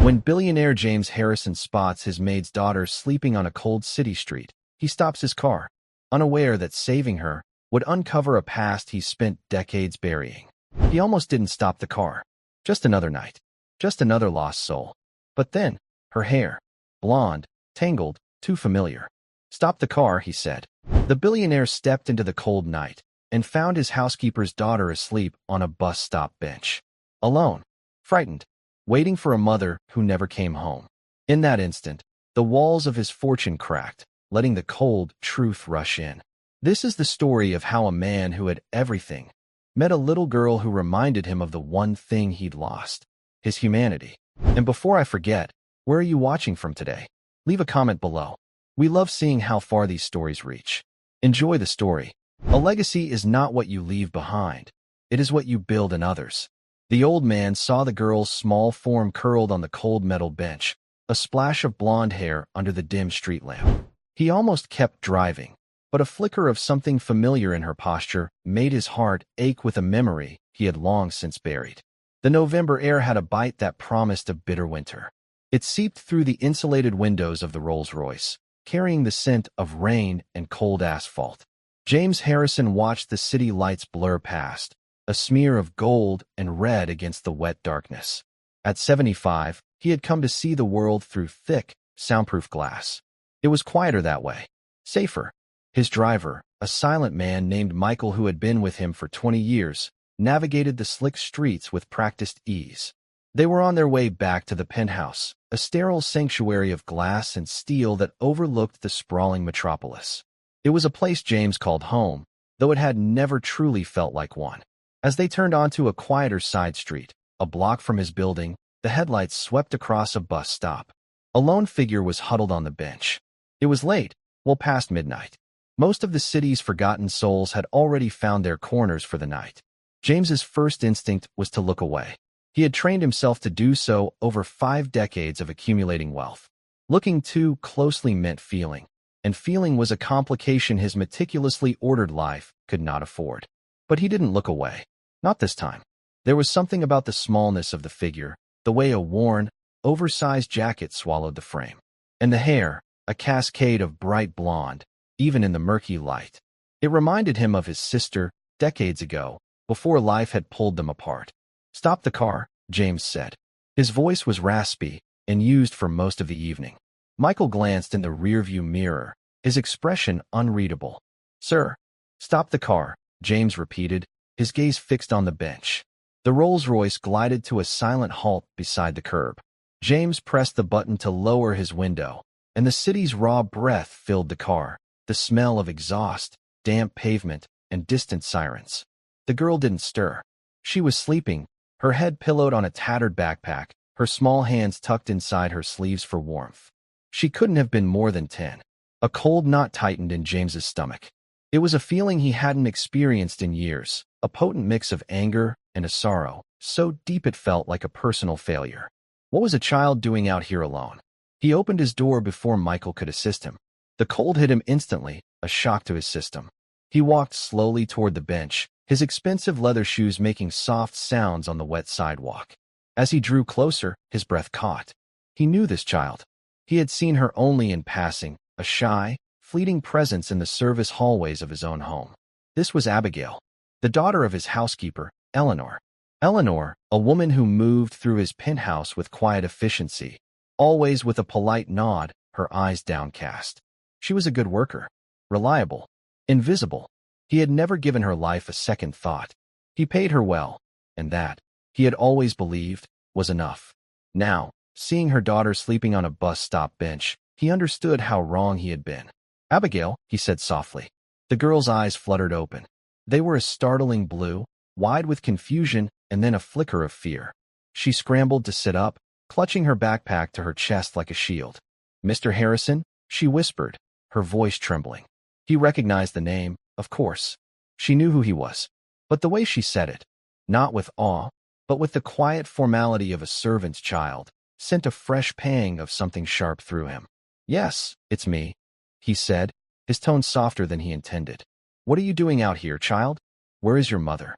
When billionaire James Harrison spots his maid's daughter sleeping on a cold city street, he stops his car, unaware that saving her would uncover a past he spent decades burying. He almost didn't stop the car. Just another night. Just another lost soul. But then, her hair. Blonde, tangled, too familiar. "Stop the car," he said. The billionaire stepped into the cold night and found his housekeeper's daughter asleep on a bus stop bench. Alone. Frightened. Waiting for a mother who never came home. In that instant, the walls of his fortune cracked, letting the cold truth rush in. This is the story of how a man who had everything met a little girl who reminded him of the one thing he'd lost, his humanity. And before I forget, where are you watching from today? Leave a comment below. We love seeing how far these stories reach. Enjoy the story. A legacy is not what you leave behind. It is what you build in others. The old man saw the girl's small form curled on the cold metal bench, a splash of blonde hair under the dim street lamp. He almost kept driving, but a flicker of something familiar in her posture made his heart ache with a memory he had long since buried. The November air had a bite that promised a bitter winter. It seeped through the insulated windows of the Rolls-Royce, carrying the scent of rain and cold asphalt. James Harrison watched the city lights blur past, a smear of gold and red against the wet darkness. At 75, he had come to see the world through thick, soundproof glass. It was quieter that way. Safer. His driver, a silent man named Michael who had been with him for 20 years, navigated the slick streets with practiced ease. They were on their way back to the penthouse, a sterile sanctuary of glass and steel that overlooked the sprawling metropolis. It was a place James called home, though it had never truly felt like one. As they turned onto a quieter side street, a block from his building, the headlights swept across a bus stop. A lone figure was huddled on the bench. It was late, well past midnight. Most of the city's forgotten souls had already found their corners for the night. James's first instinct was to look away. He had trained himself to do so over 5 decades of accumulating wealth. Looking too closely meant feeling, and feeling was a complication his meticulously ordered life could not afford. But he didn't look away. Not this time. There was something about the smallness of the figure, the way a worn, oversized jacket swallowed the frame. And the hair, a cascade of bright blonde, even in the murky light. It reminded him of his sister, decades ago, before life had pulled them apart. "Stop the car," James said. His voice was raspy and used for most of the evening. Michael glanced in the rearview mirror, his expression unreadable. "Sir." "Stop the car," James repeated, his gaze fixed on the bench. The Rolls-Royce glided to a silent halt beside the curb. James pressed the button to lower his window, and the city's raw breath filled the car, the smell of exhaust, damp pavement, and distant sirens. The girl didn't stir. She was sleeping, her head pillowed on a tattered backpack, her small hands tucked inside her sleeves for warmth. She couldn't have been more than 10. A cold knot tightened in James's stomach. It was a feeling he hadn't experienced in years, a potent mix of anger and a sorrow, so deep it felt like a personal failure. What was a child doing out here alone? He opened his door before Michael could assist him. The cold hit him instantly, a shock to his system. He walked slowly toward the bench, his expensive leather shoes making soft sounds on the wet sidewalk. As he drew closer, his breath caught. He knew this child. He had seen her only in passing, a shy, fleeting presence in the service hallways of his own home. This was Abigail, the daughter of his housekeeper, Eleanor. Eleanor, a woman who moved through his penthouse with quiet efficiency, always with a polite nod, her eyes downcast. She was a good worker, reliable, invisible. He had never given her life a second thought. He paid her well, and that, he had always believed, was enough. Now, seeing her daughter sleeping on a bus stop bench, he understood how wrong he had been. "Abigail," he said softly. The girl's eyes fluttered open. They were a startling blue, wide with confusion and then a flicker of fear. She scrambled to sit up, clutching her backpack to her chest like a shield. "Mr. Harrison?" she whispered, her voice trembling. He recognized the name, of course. She knew who he was. But the way she said it, not with awe, but with the quiet formality of a servant's child, sent a fresh pang of something sharp through him. "Yes, it's me," he said, his tone softer than he intended. "What are you doing out here, child? Where is your mother?"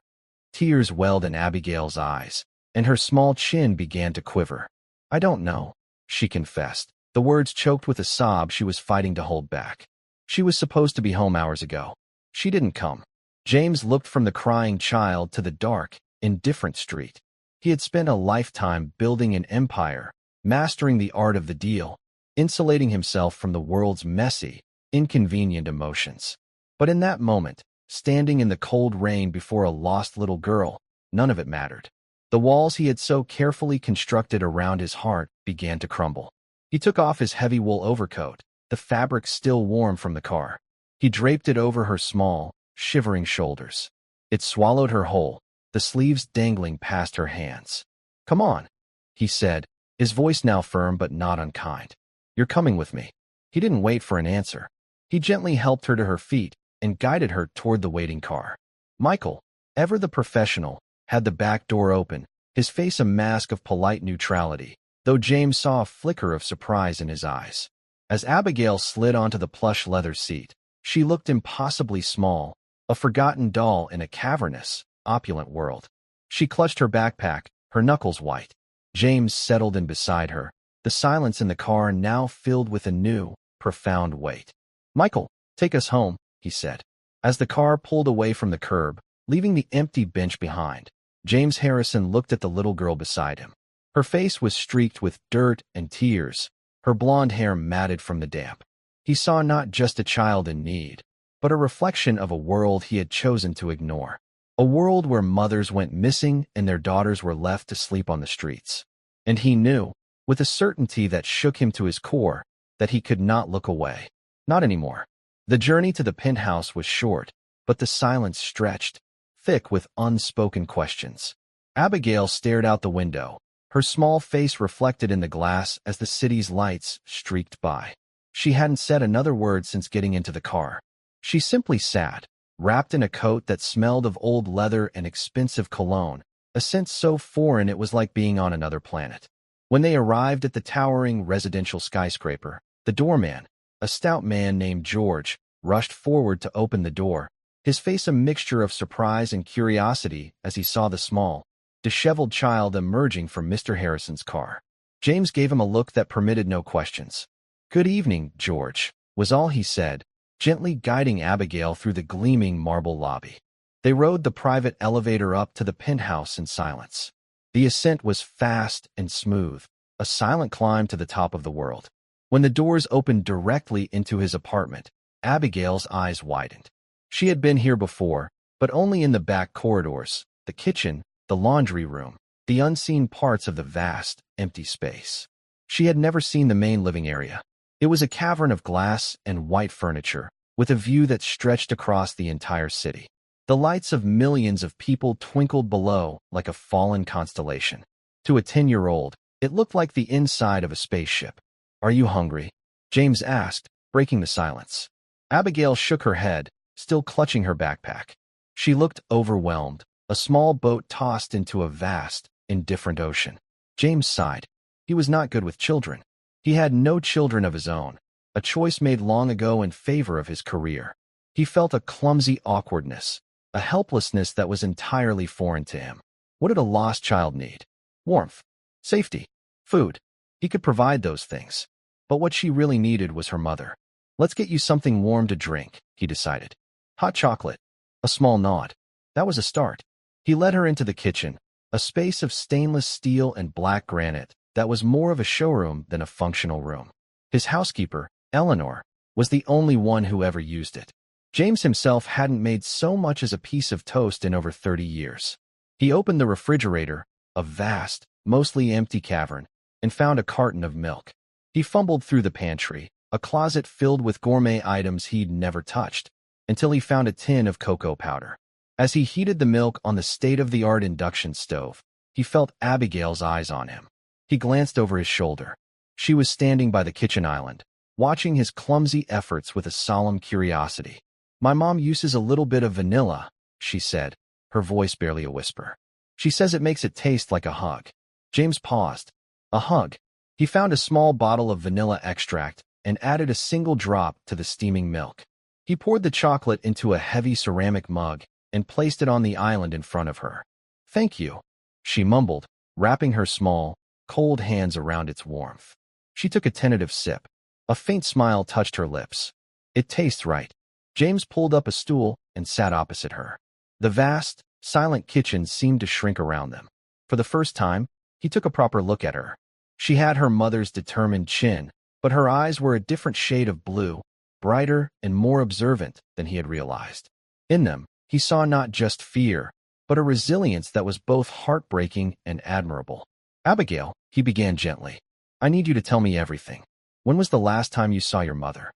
Tears welled in Abigail's eyes, and her small chin began to quiver. I don't know, she confessed, the words choked with a sob she was fighting to hold back. She was supposed to be home hours ago. She didn't come. James looked from the crying child to the dark, indifferent street. He had spent a lifetime building an empire, mastering the art of the deal, insulating himself from the world's messy, inconvenient emotions. But in that moment, standing in the cold rain before a lost little girl, none of it mattered. The walls he had so carefully constructed around his heart began to crumble. He took off his heavy wool overcoat, the fabric still warm from the car. He draped it over her small, shivering shoulders. It swallowed her whole, the sleeves dangling past her hands. "Come on," he said, his voice now firm but not unkind. "You're coming with me." He didn't wait for an answer. He gently helped her to her feet and guided her toward the waiting car. Michael, ever the professional, had the back door open, his face a mask of polite neutrality, though James saw a flicker of surprise in his eyes. As Abigail slid onto the plush leather seat, she looked impossibly small, a forgotten doll in a cavernous, opulent world. She clutched her backpack, her knuckles white. James settled in beside her, the silence in the car now filled with a new, profound weight. "Michael, take us home," he said. As the car pulled away from the curb, leaving the empty bench behind, James Harrison looked at the little girl beside him. Her face was streaked with dirt and tears, her blonde hair matted from the damp. He saw not just a child in need, but a reflection of a world he had chosen to ignore. A world where mothers went missing and their daughters were left to sleep on the streets. And he knew, with a certainty that shook him to his core, that he could not look away. Not anymore. The journey to the penthouse was short, but the silence stretched, thick with unspoken questions. Abigail stared out the window, her small face reflected in the glass as the city's lights streaked by. She hadn't said another word since getting into the car. She simply sat, wrapped in a coat that smelled of old leather and expensive cologne, a scent so foreign it was like being on another planet. When they arrived at the towering residential skyscraper, the doorman, a stout man named George, rushed forward to open the door, his face a mixture of surprise and curiosity as he saw the small, disheveled child emerging from Mr. Harrison's car. James gave him a look that permitted no questions. "Good evening, George," was all he said, gently guiding Abigail through the gleaming marble lobby. They rode the private elevator up to the penthouse in silence. The ascent was fast and smooth, a silent climb to the top of the world. When the doors opened directly into his apartment, Abigail's eyes widened. She had been here before, but only in the back corridors, the kitchen, the laundry room, the unseen parts of the vast, empty space. She had never seen the main living area. It was a cavern of glass and white furniture, with a view that stretched across the entire city. The lights of millions of people twinkled below like a fallen constellation. To a 10-year-old, it looked like the inside of a spaceship. "Are you hungry?" James asked, breaking the silence. Abigail shook her head, still clutching her backpack. She looked overwhelmed, a small boat tossed into a vast, indifferent ocean. James sighed. He was not good with children. He had no children of his own, a choice made long ago in favor of his career. He felt a clumsy awkwardness, a helplessness that was entirely foreign to him. What did a lost child need? Warmth, safety, food. He could provide those things. But what she really needed was her mother. "Let's get you something warm to drink," he decided. "Hot chocolate." A small nod. That was a start. He led her into the kitchen, a space of stainless steel and black granite that was more of a showroom than a functional room. His housekeeper, Eleanor, was the only one who ever used it. James himself hadn't made so much as a piece of toast in over 30 years. He opened the refrigerator, a vast, mostly empty cavern, and found a carton of milk. He fumbled through the pantry, a closet filled with gourmet items he'd never touched, until he found a tin of cocoa powder. As he heated the milk on the state-of-the-art induction stove, he felt Abigail's eyes on him. He glanced over his shoulder. She was standing by the kitchen island, watching his clumsy efforts with a solemn curiosity. "My mom uses a little bit of vanilla," she said, her voice barely a whisper. "She says it makes it taste like a hug." James paused. A hug. He found a small bottle of vanilla extract and added a single drop to the steaming milk. He poured the chocolate into a heavy ceramic mug and placed it on the island in front of her. "Thank you," she mumbled, wrapping her small, cold hands around its warmth. She took a tentative sip. A faint smile touched her lips. It tastes right. James pulled up a stool and sat opposite her. The vast, silent kitchen seemed to shrink around them. For the first time, he took a proper look at her. She had her mother's determined chin, but her eyes were a different shade of blue, brighter and more observant than he had realized. In them, he saw not just fear, but a resilience that was both heartbreaking and admirable. "Abigail," he began gently, "I need you to tell me everything. When was the last time you saw your mother?"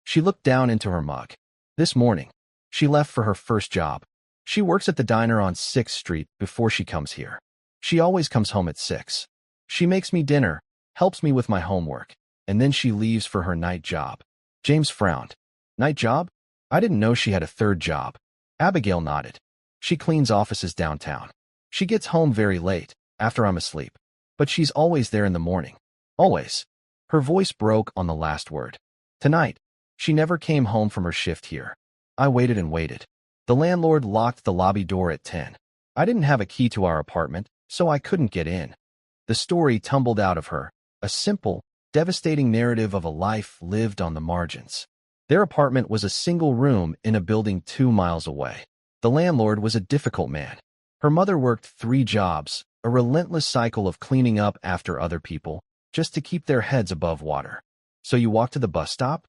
She looked down into her mug. "This morning. She left for her first job. She works at the diner on 6th Street before she comes here. She always comes home at 6. She makes me dinner, helps me with my homework, and then she leaves for her night job." James frowned. "Night job? I didn't know she had a third job." Abigail nodded. "She cleans offices downtown. She gets home very late, after I'm asleep. But she's always there in the morning. Always." Her voice broke on the last word. "Tonight, she never came home from her shift here. I waited and waited. The landlord locked the lobby door at 10. I didn't have a key to our apartment, so I couldn't get in." The story tumbled out of her, a simple, devastating narrative of a life lived on the margins. Their apartment was a single room in a building 2 miles away. The landlord was a difficult man. Her mother worked 3 jobs, a relentless cycle of cleaning up after other people, just to keep their heads above water. "So you walked to the bus stop?"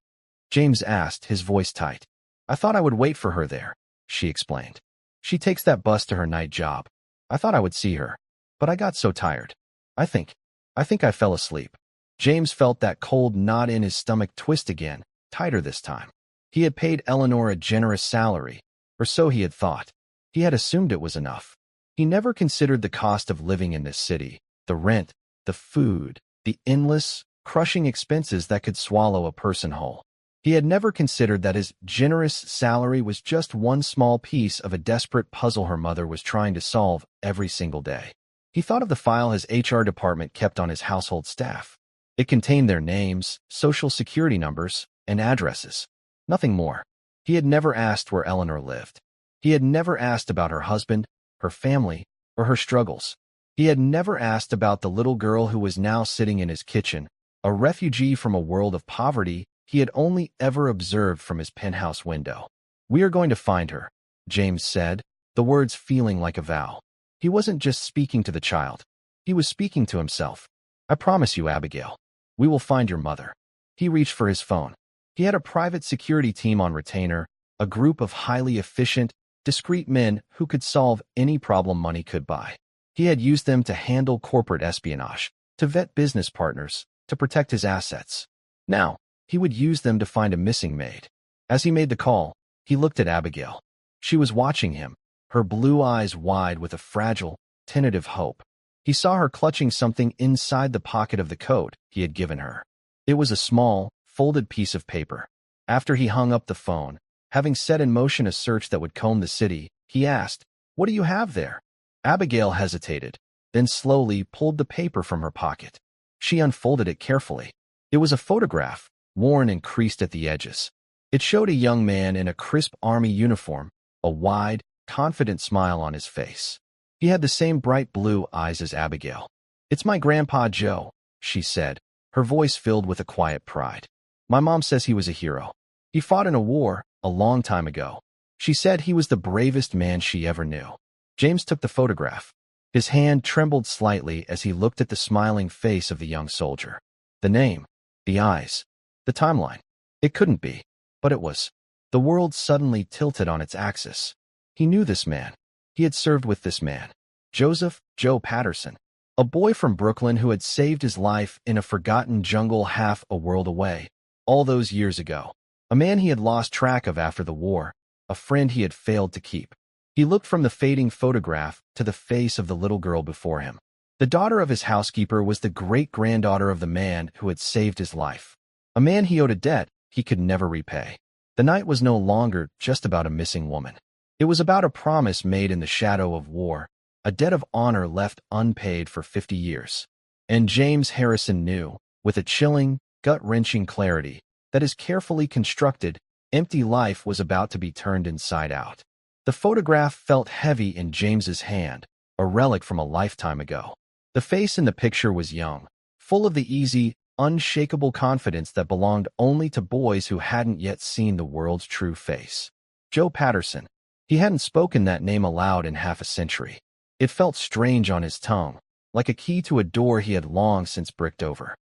James asked, his voice tight. "I thought I would wait for her there," she explained. "She takes that bus to her night job. I thought I would see her, but I got so tired. I think I fell asleep." James felt that cold knot in his stomach twist again, tighter this time. He had paid Eleanor a generous salary, or so he had thought. He had assumed it was enough. He never considered the cost of living in this city, the rent, the food, the endless, crushing expenses that could swallow a person whole. He had never considered that his generous salary was just one small piece of a desperate puzzle her mother was trying to solve every single day. He thought of the file his HR department kept on his household staff. It contained their names, social security numbers, and addresses. Nothing more. He had never asked where Eleanor lived. He had never asked about her husband, her family, or her struggles. He had never asked about the little girl who was now sitting in his kitchen, a refugee from a world of poverty he had only ever observed from his penthouse window. "We are going to find her," James said, the words feeling like a vow. He wasn't just speaking to the child. He was speaking to himself. "I promise you, Abigail, we will find your mother." He reached for his phone. He had a private security team on retainer, a group of highly efficient, discreet men who could solve any problem money could buy. He had used them to handle corporate espionage, to vet business partners, to protect his assets. Now, he would use them to find a missing maid. As he made the call, he looked at Abigail. She was watching him, her blue eyes wide with a fragile, tentative hope. He saw her clutching something inside the pocket of the coat he had given her. It was a small, folded piece of paper. After he hung up the phone, having set in motion a search that would comb the city, he asked, "What do you have there?" Abigail hesitated, then slowly pulled the paper from her pocket. She unfolded it carefully. It was a photograph, worn and creased at the edges. It showed a young man in a crisp army uniform, a wide, confident smile on his face. He had the same bright blue eyes as Abigail. "It's my Grandpa Joe," she said, her voice filled with a quiet pride. "My mom says he was a hero. He fought in a war a long time ago. She said he was the bravest man she ever knew." James took the photograph. His hand trembled slightly as he looked at the smiling face of the young soldier. The name, the eyes, the timeline. It couldn't be, but it was. The world suddenly tilted on its axis. He knew this man. He had served with this man, Joseph Joe Patterson, a boy from Brooklyn who had saved his life in a forgotten jungle half a world away, all those years ago. A man he had lost track of after the war, a friend he had failed to keep. He looked from the fading photograph to the face of the little girl before him. The daughter of his housekeeper was the great-granddaughter of the man who had saved his life. A man he owed a debt he could never repay. The night was no longer just about a missing woman. It was about a promise made in the shadow of war, a debt of honor left unpaid for 50 years. And James Harrison knew, with a chilling, gut-wrenching clarity, that his carefully constructed, empty life was about to be turned inside out. The photograph felt heavy in James's hand, a relic from a lifetime ago. The face in the picture was young, full of the easy, unshakable confidence that belonged only to boys who hadn't yet seen the world's true face. Joe Patterson. He hadn't spoken that name aloud in half a century. It felt strange on his tongue, like a key to a door he had long since bricked over.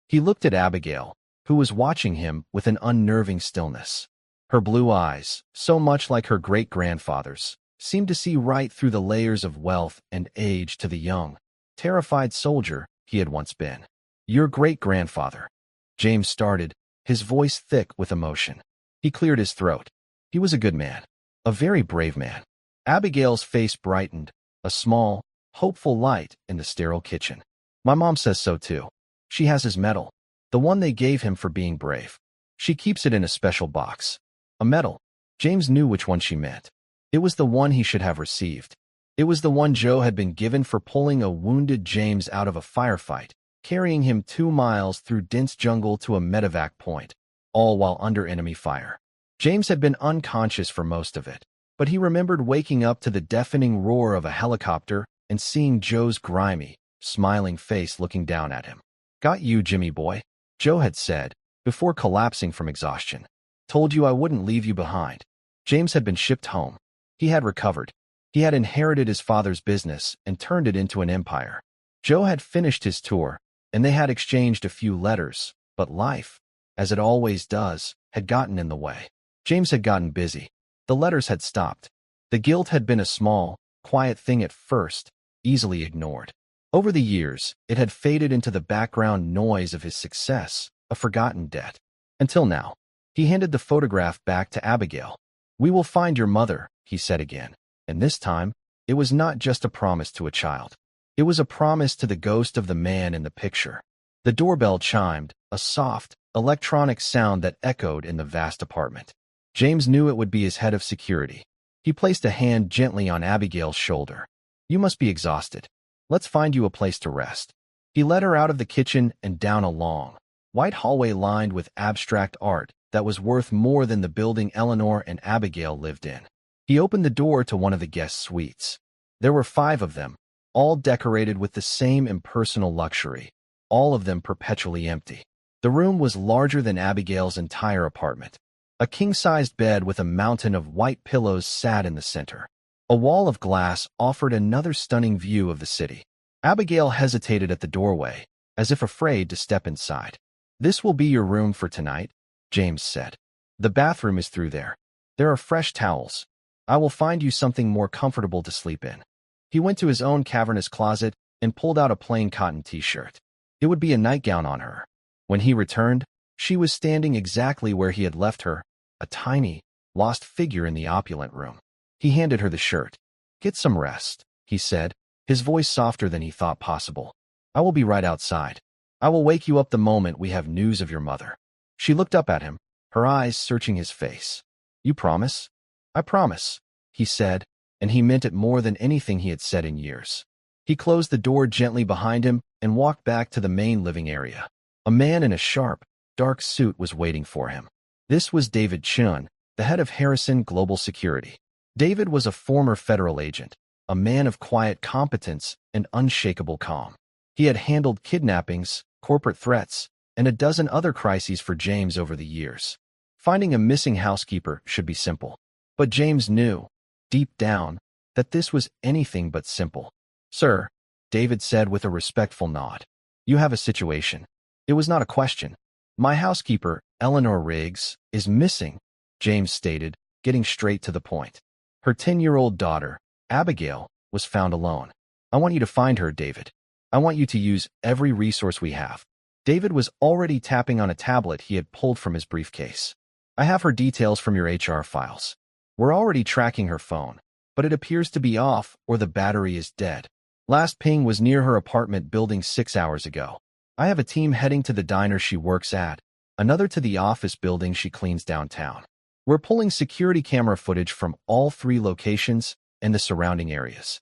He looked at Abigail, who was watching him with an unnerving stillness. Her blue eyes, so much like her great-grandfather's, seemed to see right through the layers of wealth and age to the young, terrified soldier he had once been. "Your great-grandfather," James started, his voice thick with emotion. He cleared his throat. He was a good man, a very brave man. Abigail's face brightened, a small, hopeful light in the sterile kitchen. "My mom says so too. She has his medal, the one they gave him for being brave. She keeps it in a special box." A medal. James knew which one she meant. It was the one he should have received. It was the one Joe had been given for pulling a wounded James out of a firefight, carrying him 2 miles through dense jungle to a medevac point, all while under enemy fire. James had been unconscious for most of it, but he remembered waking up to the deafening roar of a helicopter and seeing Joe's grimy, smiling face looking down at him. "Got you, Jimmy boy," Joe had said, before collapsing from exhaustion. "Told you I wouldn't leave you behind." James had been shipped home. He had recovered. He had inherited his father's business and turned it into an empire. Joe had finished his tour, and they had exchanged a few letters, but life, as it always does, had gotten in the way. James had gotten busy. The letters had stopped. The guilt had been a small, quiet thing at first, easily ignored. Over the years, it had faded into the background noise of his success, a forgotten debt. Until now. He handed the photograph back to Abigail. "We will find your mother," he said again. And this time, it was not just a promise to a child. It was a promise to the ghost of the man in the picture. The doorbell chimed, a soft, electronic sound that echoed in the vast apartment. James knew it would be his head of security. He placed a hand gently on Abigail's shoulder. "You must be exhausted. Let's find you a place to rest." He led her out of the kitchen and down a long, white hallway lined with abstract art that was worth more than the building Eleanor and Abigail lived in. He opened the door to one of the guest suites. There were 5 of them, all decorated with the same impersonal luxury, all of them perpetually empty. The room was larger than Abigail's entire apartment. A king-sized bed with a mountain of white pillows sat in the center. A wall of glass offered another stunning view of the city. Abigail hesitated at the doorway, as if afraid to step inside. "This will be your room for tonight," James said. "The bathroom is through there. There are fresh towels. I will find you something more comfortable to sleep in." He went to his own cavernous closet and pulled out a plain cotton t-shirt. It would be a nightgown on her. When he returned, she was standing exactly where he had left her, a tiny, lost figure in the opulent room. He handed her the shirt. "Get some rest," he said, his voice softer than he thought possible. "I will be right outside. I will wake you up the moment we have news of your mother." She looked up at him, her eyes searching his face. "You promise?" "I promise," he said, and he meant it more than anything he had said in years. He closed the door gently behind him and walked back to the main living area. A man in a sharp, dark suit was waiting for him. This was David Chun, the head of Harrison Global Security. David was a former federal agent, a man of quiet competence and unshakable calm. He had handled kidnappings, corporate threats, and a dozen other crises for James over the years. Finding a missing housekeeper should be simple. But James knew, deep down, that this was anything but simple. "Sir," David said with a respectful nod, "you have a situation." It was not a question. "My housekeeper, Eleanor Riggs, is missing," James stated, getting straight to the point. Her 10-year-old daughter, Abigail, was found alone. "I want you to find her, David. I want you to use every resource we have." David was already tapping on a tablet he had pulled from his briefcase. "I have her details from your HR files. We're already tracking her phone, but it appears to be off or the battery is dead. Last ping was near her apartment building 6 hours ago. I have a team heading to the diner she works at, another to the office building she cleans downtown. We're pulling security camera footage from all 3 locations and the surrounding areas."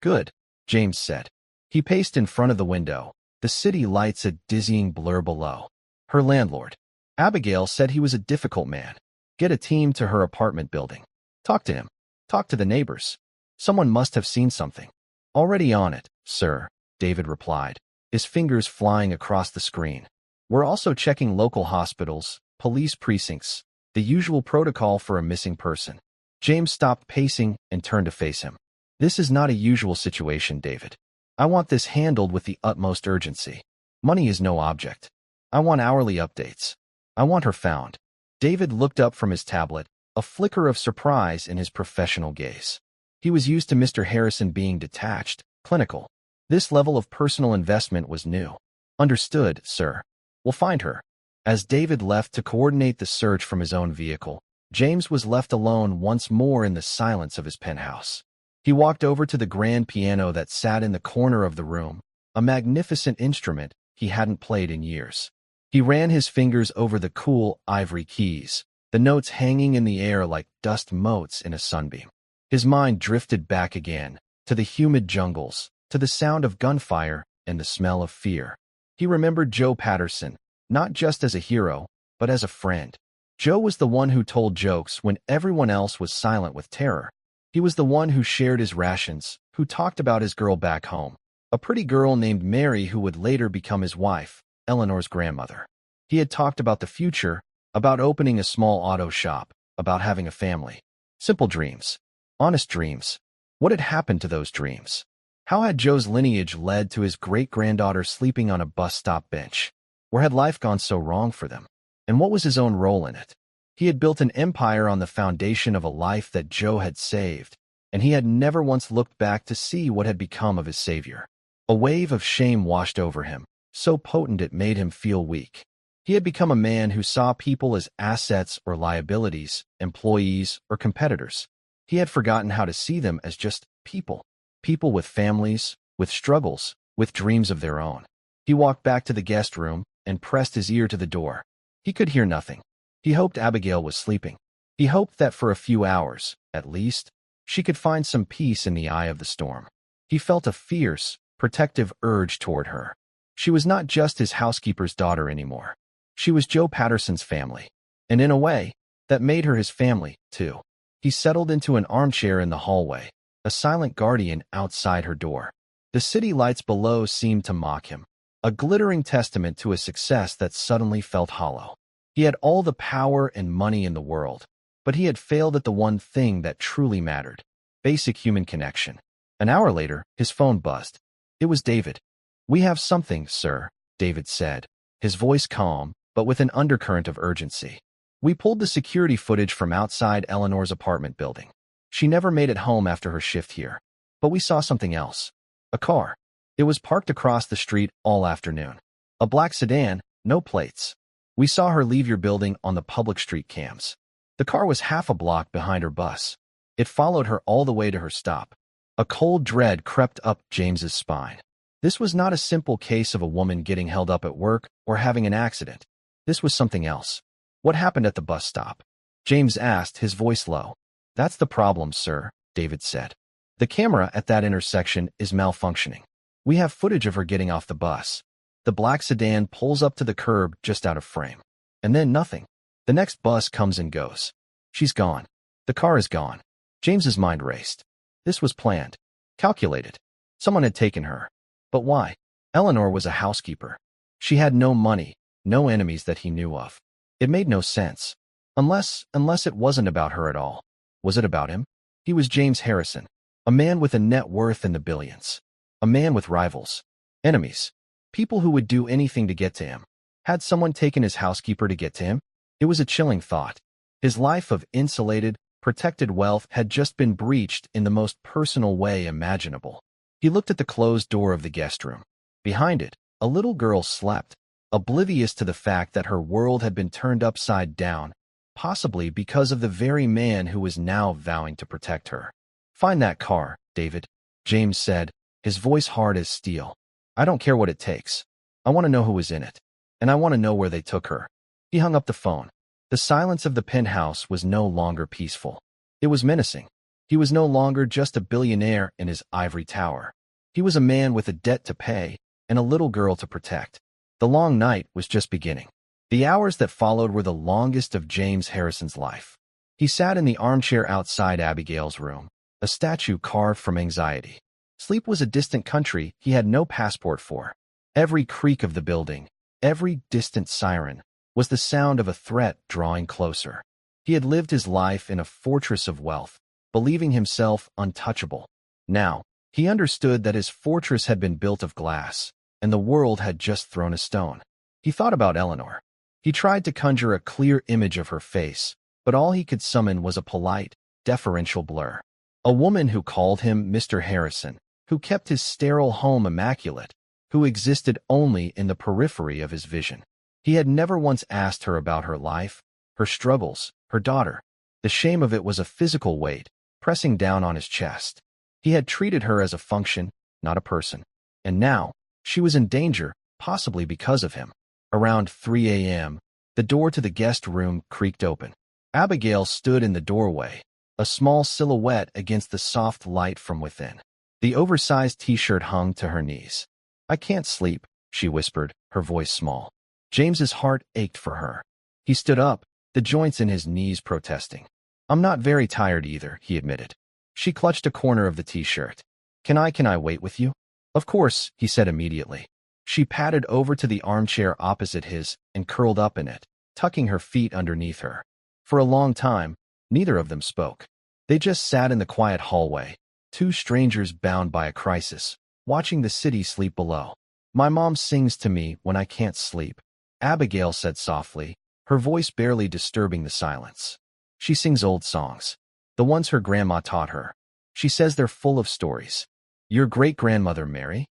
"Good," James said. He paced in front of the window, the city lights a dizzying blur below. Her landlord, Abigail, said he was a difficult man. Get a team to her apartment building. Talk to him. Talk to the neighbors. Someone must have seen something. "Already on it, sir," David replied, his fingers flying across the screen. We're also checking local hospitals, police precincts, the usual protocol for a missing person. James stopped pacing and turned to face him. This is not a usual situation, David. I want this handled with the utmost urgency. Money is no object. I want hourly updates. I want her found. David looked up from his tablet, a flicker of surprise in his professional gaze. He was used to Mr. Harrison being detached, clinical. This level of personal investment was new. Understood, sir. We'll find her. As David left to coordinate the search from his own vehicle, James was left alone once more in the silence of his penthouse. He walked over to the grand piano that sat in the corner of the room, a magnificent instrument he hadn't played in years. He ran his fingers over the cool ivory keys, the notes hanging in the air like dust motes in a sunbeam. His mind drifted back again, to the humid jungles, to the sound of gunfire and the smell of fear. He remembered Joe Patterson, not just as a hero, but as a friend. Joe was the one who told jokes when everyone else was silent with terror. He was the one who shared his rations, who talked about his girl back home, a pretty girl named Mary who would later become his wife, Eleanor's grandmother. He had talked about the future, about opening a small auto shop, about having a family. Simple dreams. Honest dreams. What had happened to those dreams? How had Joe's lineage led to his great-granddaughter sleeping on a bus stop bench? Where had life gone so wrong for them? And what was his own role in it? He had built an empire on the foundation of a life that Joe had saved, and he had never once looked back to see what had become of his savior. A wave of shame washed over him, so potent it made him feel weak. He had become a man who saw people as assets or liabilities, employees or competitors. He had forgotten how to see them as just people. People with families, with struggles, with dreams of their own. He walked back to the guest room and pressed his ear to the door. He could hear nothing. He hoped Abigail was sleeping. He hoped that for a few hours, at least, she could find some peace in the eye of the storm. He felt a fierce, protective urge toward her. She was not just his housekeeper's daughter anymore. She was Joe Patterson's family. And in a way, that made her his family, too. He settled into an armchair in the hallway, a silent guardian outside her door. The city lights below seemed to mock him, a glittering testament to a success that suddenly felt hollow. He had all the power and money in the world, but he had failed at the one thing that truly mattered: basic human connection. An hour later, his phone buzzed. It was David. "We have something, sir," David said, his voice calm, but with an undercurrent of urgency. "We pulled the security footage from outside Eleanor's apartment building. She never made it home after her shift here. But we saw something else. A car. It was parked across the street all afternoon. A black sedan, no plates. We saw her leave your building on the public street cams. The car was half a block behind her bus. It followed her all the way to her stop." A cold dread crept up James's spine. This was not a simple case of a woman getting held up at work or having an accident. This was something else. "What happened at the bus stop?" James asked, his voice low. "That's the problem, sir," David said. "The camera at that intersection is malfunctioning. We have footage of her getting off the bus. The black sedan pulls up to the curb just out of frame. And then nothing. The next bus comes and goes. She's gone. The car is gone." James's mind raced. This was planned. Calculated. Someone had taken her. But why? Eleanor was a housekeeper. She had no money, no enemies that he knew of. It made no sense. Unless it wasn't about her at all. Was it about him? He was James Harrison, a man with a net worth in the billions. A man with rivals. Enemies. People who would do anything to get to him. Had someone taken his housekeeper to get to him? It was a chilling thought. His life of insulated, protected wealth had just been breached in the most personal way imaginable. He looked at the closed door of the guest room. Behind it, a little girl slept, oblivious to the fact that her world had been turned upside down, possibly because of the very man who was now vowing to protect her. "Find that car, David," James said, his voice hard as steel. "I don't care what it takes. I want to know who was in it. And I want to know where they took her." He hung up the phone. The silence of the penthouse was no longer peaceful. It was menacing. He was no longer just a billionaire in his ivory tower. He was a man with a debt to pay and a little girl to protect. The long night was just beginning. The hours that followed were the longest of James Harrison's life. He sat in the armchair outside Abigail's room, a statue carved from anxiety. Sleep was a distant country he had no passport for. Every creak of the building, every distant siren, was the sound of a threat drawing closer. He had lived his life in a fortress of wealth, believing himself untouchable. Now, he understood that his fortress had been built of glass, and the world had just thrown a stone. He thought about Eleanor. He tried to conjure a clear image of her face, but all he could summon was a polite, deferential blur. A woman who called him Mr. Harrison, who kept his sterile home immaculate, who existed only in the periphery of his vision. He had never once asked her about her life, her struggles, her daughter. The shame of it was a physical weight, pressing down on his chest. He had treated her as a function, not a person. And now, she was in danger, possibly because of him. Around 3 a.m., the door to the guest room creaked open. Abigail stood in the doorway, a small silhouette against the soft light from within. The oversized t-shirt hung to her knees. "I can't sleep," she whispered, her voice small. James's heart ached for her. He stood up, the joints in his knees protesting. "I'm not very tired either," he admitted. She clutched a corner of the t-shirt. Can I wait with you?" "Of course," he said immediately. She padded over to the armchair opposite his and curled up in it, tucking her feet underneath her. For a long time, neither of them spoke. They just sat in the quiet hallway, two strangers bound by a crisis, watching the city sleep below. "My mom sings to me when I can't sleep," Abigail said softly, her voice barely disturbing the silence. "She sings old songs, the ones her grandma taught her. She says they're full of stories." "Your great-grandmother Mary?"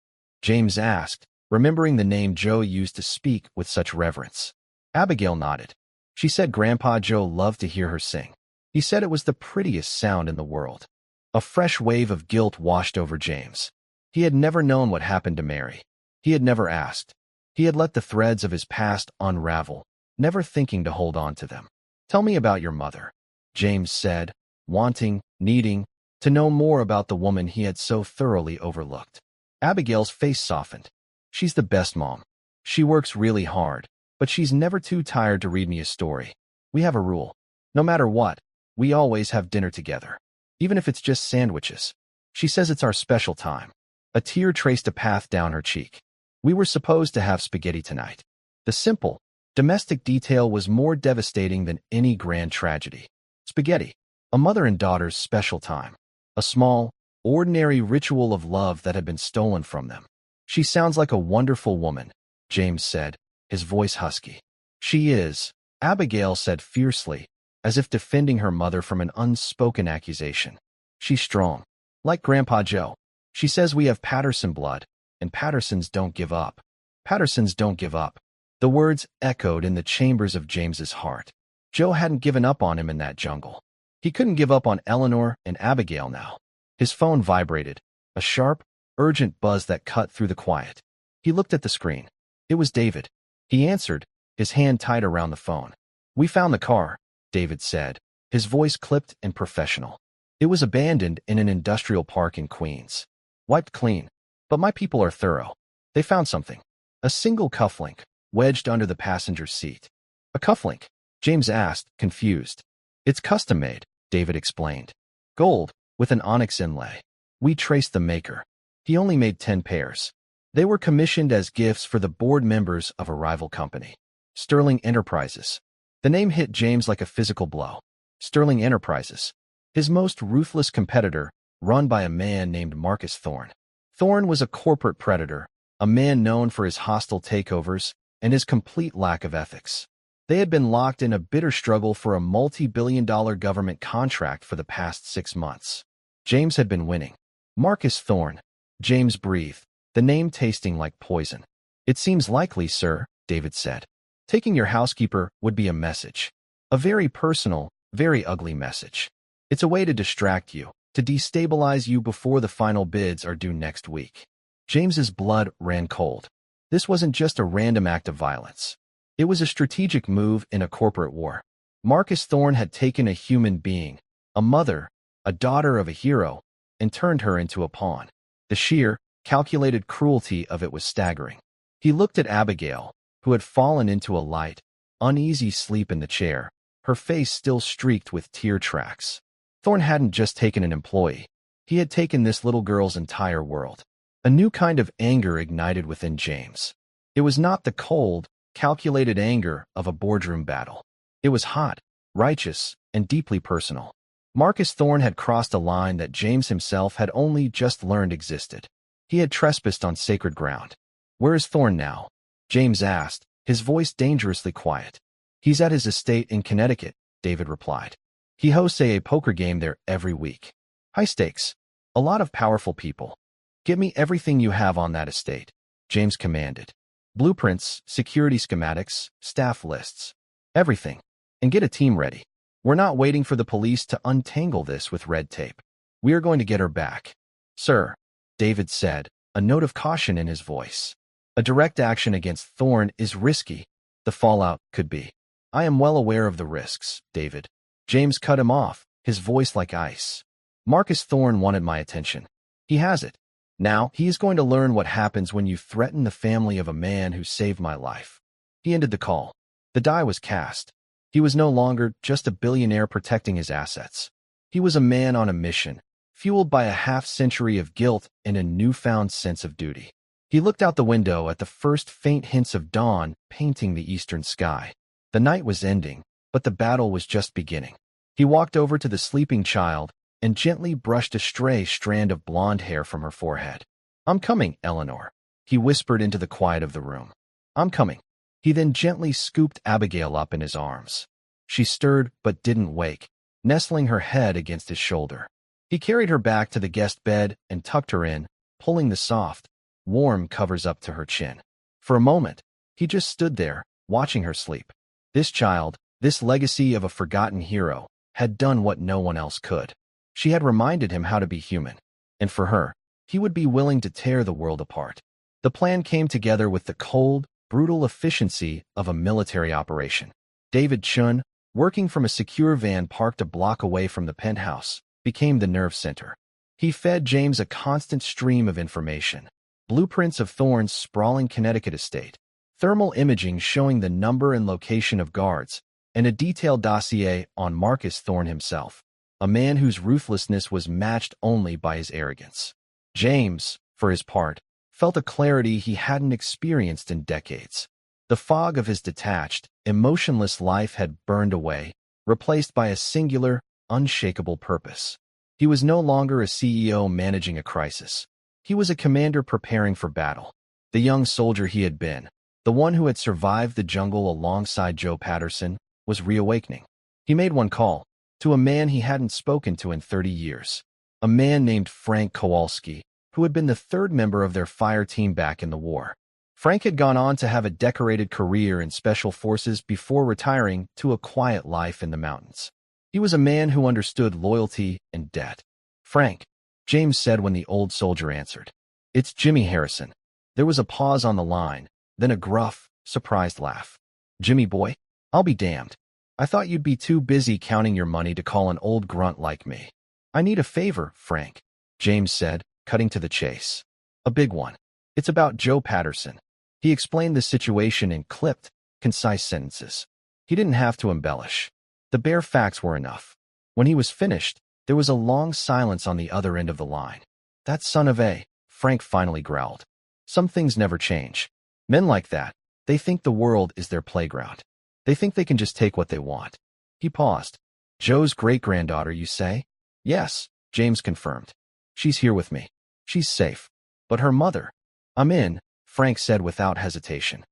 James asked, remembering the name Joe used to speak with such reverence. Abigail nodded. She said Grandpa Joe loved to hear her sing. He said it was the prettiest sound in the world. A fresh wave of guilt washed over James. He had never known what happened to Mary. He had never asked. He had let the threads of his past unravel, never thinking to hold on to them. "Tell me about your mother," James said, wanting, needing, to know more about the woman he had so thoroughly overlooked. Abigail's face softened. "She's the best mom. She works really hard, but she's never too tired to read me a story. We have a rule. No matter what, we always have dinner together, even if it's just sandwiches. She says it's our special time." A tear traced a path down her cheek. "We were supposed to have spaghetti tonight." The simple, domestic detail was more devastating than any grand tragedy. Spaghetti, a mother and daughter's special time. A small, ordinary ritual of love that had been stolen from them. "She sounds like a wonderful woman," James said, his voice husky. "She is," Abigail said fiercely, as if defending her mother from an unspoken accusation. "She's strong, like Grandpa Joe. She says we have Patterson blood, and Pattersons don't give up. Pattersons don't give up." The words echoed in the chambers of James's heart. Joe hadn't given up on him in that jungle. He couldn't give up on Eleanor and Abigail now. His phone vibrated, a sharp, urgent buzz that cut through the quiet. He looked at the screen. It was David. He answered, his hand tight around the phone. "We found the car," David said, his voice clipped and professional. "It was abandoned in an industrial park in Queens. Wiped clean. But my people are thorough. They found something. A single cufflink, wedged under the passenger seat." "A cufflink?" James asked, confused. "It's custom-made," David explained. "Gold, with an onyx inlay. We traced the maker. He only made 10 pairs. They were commissioned as gifts for the board members of a rival company, Sterling Enterprises." The name hit James like a physical blow. Sterling Enterprises. His most ruthless competitor, run by a man named Marcus Thorne. Thorne was a corporate predator, a man known for his hostile takeovers and his complete lack of ethics. They had been locked in a bitter struggle for a multi-billion-dollar government contract for the past 6 months. James had been winning. Marcus Thorne. James breathed, the name tasting like poison. "It seems likely, sir," David said. "Taking your housekeeper would be a message. A very personal, very ugly message. It's a way to distract you, to destabilize you before the final bids are due next week." James's blood ran cold. This wasn't just a random act of violence. It was a strategic move in a corporate war. Marcus Thorne had taken a human being, a mother, a daughter of a hero, and turned her into a pawn. The sheer, calculated cruelty of it was staggering. He looked at Abigail, who had fallen into a light, uneasy sleep in the chair, her face still streaked with tear tracks. Thorne hadn't just taken an employee. He had taken this little girl's entire world. A new kind of anger ignited within James. It was not the cold, calculated anger of a boardroom battle. It was hot, righteous, and deeply personal. Marcus Thorne had crossed a line that James himself had only just learned existed. He had trespassed on sacred ground. "Where is Thorne now?" James asked, his voice dangerously quiet. "He's at his estate in Connecticut," David replied. "He hosts a poker game there every week. High stakes. A lot of powerful people. Get me everything you have on that estate," James commanded. "Blueprints, security schematics, staff lists. Everything. And get a team ready. We're not waiting for the police to untangle this with red tape. We are going to get her back." "Sir," David said, a note of caution in his voice. "A direct action against Thorne is risky. The fallout could be." "I am well aware of the risks, David." James cut him off, his voice like ice. "Marcus Thorne wanted my attention. He has it. Now, he is going to learn what happens when you threaten the family of a man who saved my life." He ended the call. The die was cast. He was no longer just a billionaire protecting his assets. He was a man on a mission, fueled by a half-century of guilt and a newfound sense of duty. He looked out the window at the first faint hints of dawn painting the eastern sky. The night was ending, but the battle was just beginning. He walked over to the sleeping child and gently brushed a stray strand of blonde hair from her forehead. "I'm coming, Eleanor," he whispered into the quiet of the room. "I'm coming." He then gently scooped Abigail up in his arms. She stirred but didn't wake, nestling her head against his shoulder. He carried her back to the guest bed and tucked her in, pulling the soft, warm covers up to her chin. For a moment, he just stood there, watching her sleep. This child, this legacy of a forgotten hero, had done what no one else could. She had reminded him how to be human. And for her, he would be willing to tear the world apart. The plan came together with the cold, brutal efficiency of a military operation. David Chun, working from a secure van parked a block away from the penthouse, became the nerve center. He fed James a constant stream of information. Blueprints of Thorne's sprawling Connecticut estate, thermal imaging showing the number and location of guards, and a detailed dossier on Marcus Thorne himself, a man whose ruthlessness was matched only by his arrogance. James, for his part, felt a clarity he hadn't experienced in decades. The fog of his detached, emotionless life had burned away, replaced by a singular, unshakable purpose. He was no longer a CEO managing a crisis. He was a commander preparing for battle. The young soldier he had been, the one who had survived the jungle alongside Joe Patterson, was reawakening. He made one call, to a man he hadn't spoken to in 30 years. A man named Frank Kowalski, who had been the third member of their fire team back in the war. Frank had gone on to have a decorated career in special forces before retiring to a quiet life in the mountains. He was a man who understood loyalty and debt. "Frank," James said when the old soldier answered. "It's Jimmy Harrison." There was a pause on the line, then a gruff, surprised laugh. "Jimmy boy, I'll be damned. I thought you'd be too busy counting your money to call an old grunt like me." "I need a favor, Frank," James said, cutting to the chase. "A big one. It's about Joe Patterson." He explained the situation in clipped, concise sentences. He didn't have to embellish. The bare facts were enough. When he was finished, there was a long silence on the other end of the line. "That son of a," Frank finally growled. "Some things never change. Men like that, they think the world is their playground. They think they can just take what they want." He paused. "Joe's great-granddaughter, you say?" "Yes," James confirmed. "She's here with me. She's safe. But her mother—" "I'm in," Frank said without hesitation.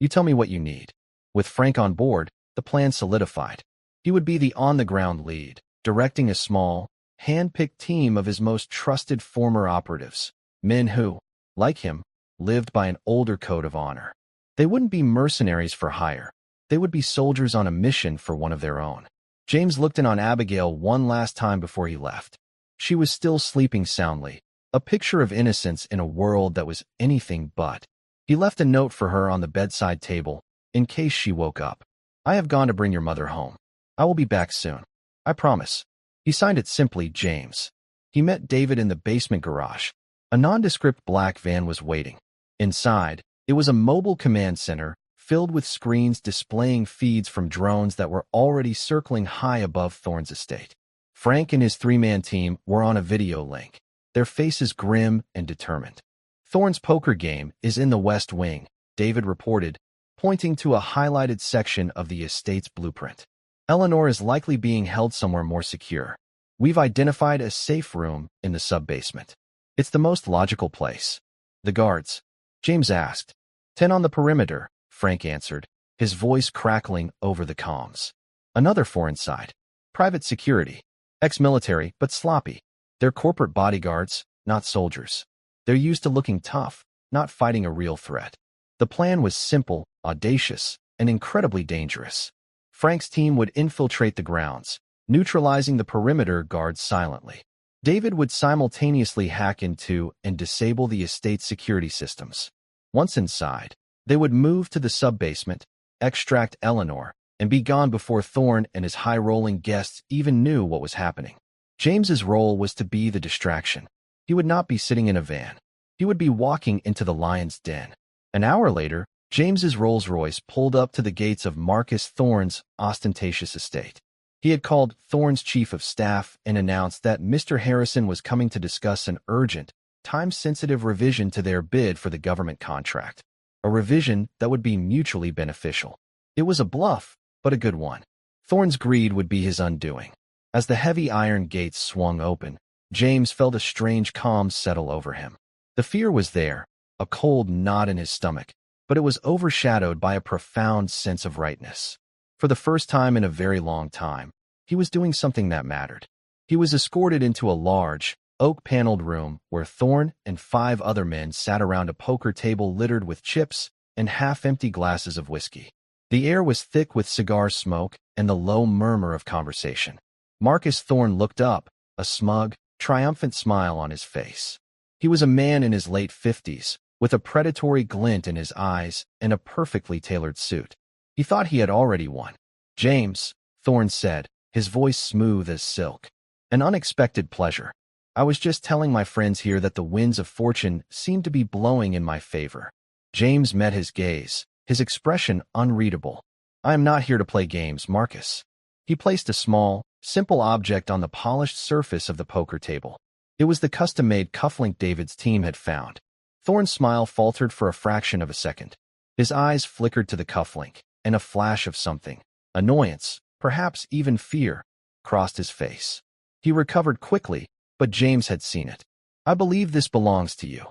"You tell me what you need." With Frank on board, the plan solidified. He would be the on-the-ground lead, directing a small, hand-picked team of his most trusted former operatives, men who, like him, lived by an older code of honor. They wouldn't be mercenaries for hire. They would be soldiers on a mission for one of their own. James looked in on Abigail one last time before he left. She was still sleeping soundly, a picture of innocence in a world that was anything but. He left a note for her on the bedside table, in case she woke up. "I have gone to bring your mother home. I will be back soon. I promise." He signed it simply James. He met David in the basement garage. A nondescript black van was waiting. Inside, it was a mobile command center, filled with screens displaying feeds from drones that were already circling high above Thorne's estate. Frank and his three-man team were on a video link, their faces grim and determined. Thorne's poker game is in the West Wing, David reported, pointing to a highlighted section of the estate's blueprint. Eleanor is likely being held somewhere more secure. We've identified a safe room in the sub-basement. It's the most logical place. The guards? James asked. 10 on the perimeter, Frank answered, his voice crackling over the comms. Another 4 inside. Private security. Ex-military, but sloppy. They're corporate bodyguards, not soldiers. They're used to looking tough, not fighting a real threat. The plan was simple, audacious, and incredibly dangerous. Frank's team would infiltrate the grounds, neutralizing the perimeter guards silently. David would simultaneously hack into and disable the estate's security systems. Once inside, they would move to the sub-basement, extract Eleanor, and be gone before Thorne and his high-rolling guests even knew what was happening. James's role was to be the distraction. He would not be sitting in a van. He would be walking into the lion's den. An hour later, James's Rolls-Royce pulled up to the gates of Marcus Thorne's ostentatious estate. He had called Thorne's chief of staff and announced that Mr. Harrison was coming to discuss an urgent, time-sensitive revision to their bid for the government contract. A revision that would be mutually beneficial. It was a bluff, but a good one. Thorne's greed would be his undoing. As the heavy iron gates swung open, James felt a strange calm settle over him. The fear was there, a cold knot in his stomach, but it was overshadowed by a profound sense of rightness. For the first time in a very long time, he was doing something that mattered. He was escorted into a large, oak-paneled room where Thorne and 5 other men sat around a poker table littered with chips and half-empty glasses of whiskey. The air was thick with cigar smoke and the low murmur of conversation. Marcus Thorne looked up, a smug, triumphant smile on his face. He was a man in his late 50s, with a predatory glint in his eyes and a perfectly tailored suit. He thought he had already won. James, Thorne said, his voice smooth as silk. An unexpected pleasure. I was just telling my friends here that the winds of fortune seemed to be blowing in my favor. James met his gaze, his expression unreadable. I am not here to play games, Marcus. He placed a small, simple object on the polished surface of the poker table. It was the custom-made cufflink David's team had found. Thorne's smile faltered for a fraction of a second. His eyes flickered to the cufflink, and a flash of something, annoyance, perhaps even fear, crossed his face. He recovered quickly, but James had seen it. I believe this belongs to you,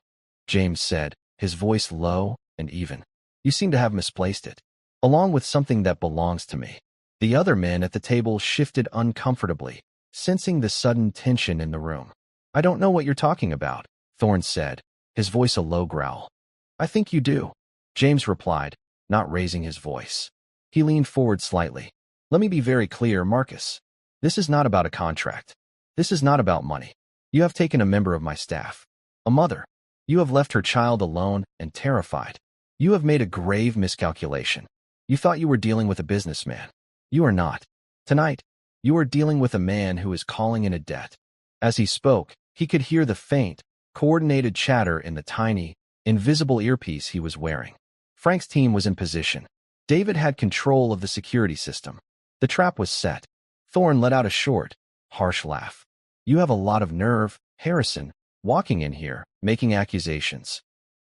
James said, his voice low and even. You seem to have misplaced it, along with something that belongs to me. The other men at the table shifted uncomfortably, sensing the sudden tension in the room. I don't know what you're talking about, Thorne said, his voice a low growl. I think you do, James replied, not raising his voice. He leaned forward slightly. Let me be very clear, Marcus. This is not about a contract. This is not about money. You have taken a member of my staff, a mother. You have left her child alone and terrified. You have made a grave miscalculation. You thought you were dealing with a businessman. You are not. Tonight, you are dealing with a man who is calling in a debt. As he spoke, he could hear the faint, coordinated chatter in the tiny, invisible earpiece he was wearing. Frank's team was in position. David had control of the security system. The trap was set. Thorne let out a short, harsh laugh. You have a lot of nerve, Harrison, walking in here, making accusations.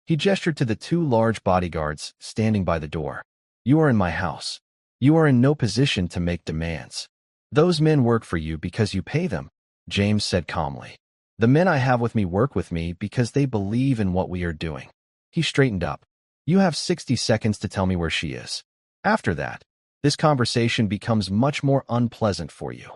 He gestured to the 2 large bodyguards standing by the door. You are in my house. You are in no position to make demands. Those men work for you because you pay them, James said calmly. The men I have with me work with me because they believe in what we are doing. He straightened up. You have 60 seconds to tell me where she is. After that, this conversation becomes much more unpleasant for you.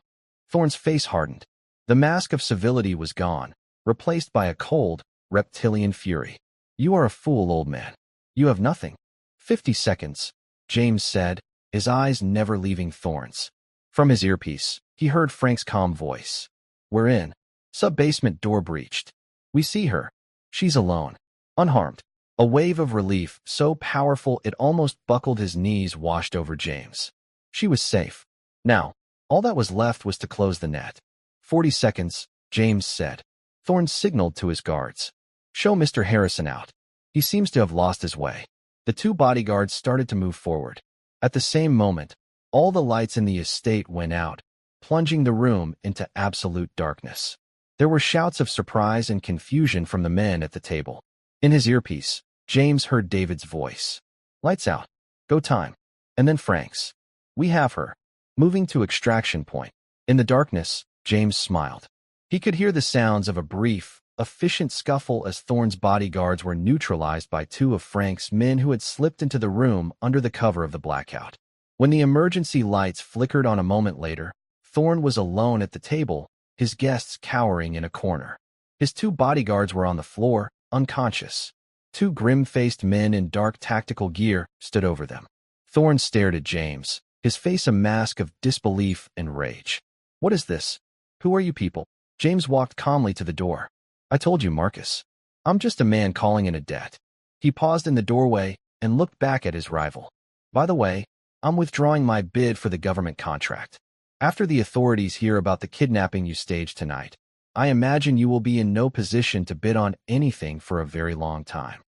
Thorne's face hardened. The mask of civility was gone, replaced by a cold, reptilian fury. You are a fool, old man. You have nothing. 50 seconds, James said, his eyes never leaving Thorne's. From his earpiece, he heard Frank's calm voice. We're in. Sub-basement door breached. We see her. She's alone. Unharmed. A wave of relief, so powerful it almost buckled his knees, washed over James. She was safe. Now, all that was left was to close the net. 40 seconds, James said. Thorne signaled to his guards. Show Mr. Harrison out. He seems to have lost his way. The 2 bodyguards started to move forward. At the same moment, all the lights in the estate went out, plunging the room into absolute darkness. There were shouts of surprise and confusion from the men at the table. In his earpiece, James heard David's voice. "Lights out. Go time." And then Frank's. "We have her." Moving to extraction point. In the darkness, James smiled. He could hear the sounds of a brief, efficient scuffle as Thorne's bodyguards were neutralized by two of Frank's men who had slipped into the room under the cover of the blackout. When the emergency lights flickered on a moment later, Thorne was alone at the table, his guests cowering in a corner. His two bodyguards were on the floor, unconscious. Two grim-faced men in dark tactical gear stood over them. Thorne stared at James, his face a mask of disbelief and rage. "What is this? Who are you people?" James walked calmly to the door. "I told you, Marcus. I'm just a man calling in a debt." He paused in the doorway and looked back at his rival. "By the way, I'm withdrawing my bid for the government contract. After the authorities hear about the kidnapping you staged tonight, I imagine you will be in no position to bid on anything for a very long time."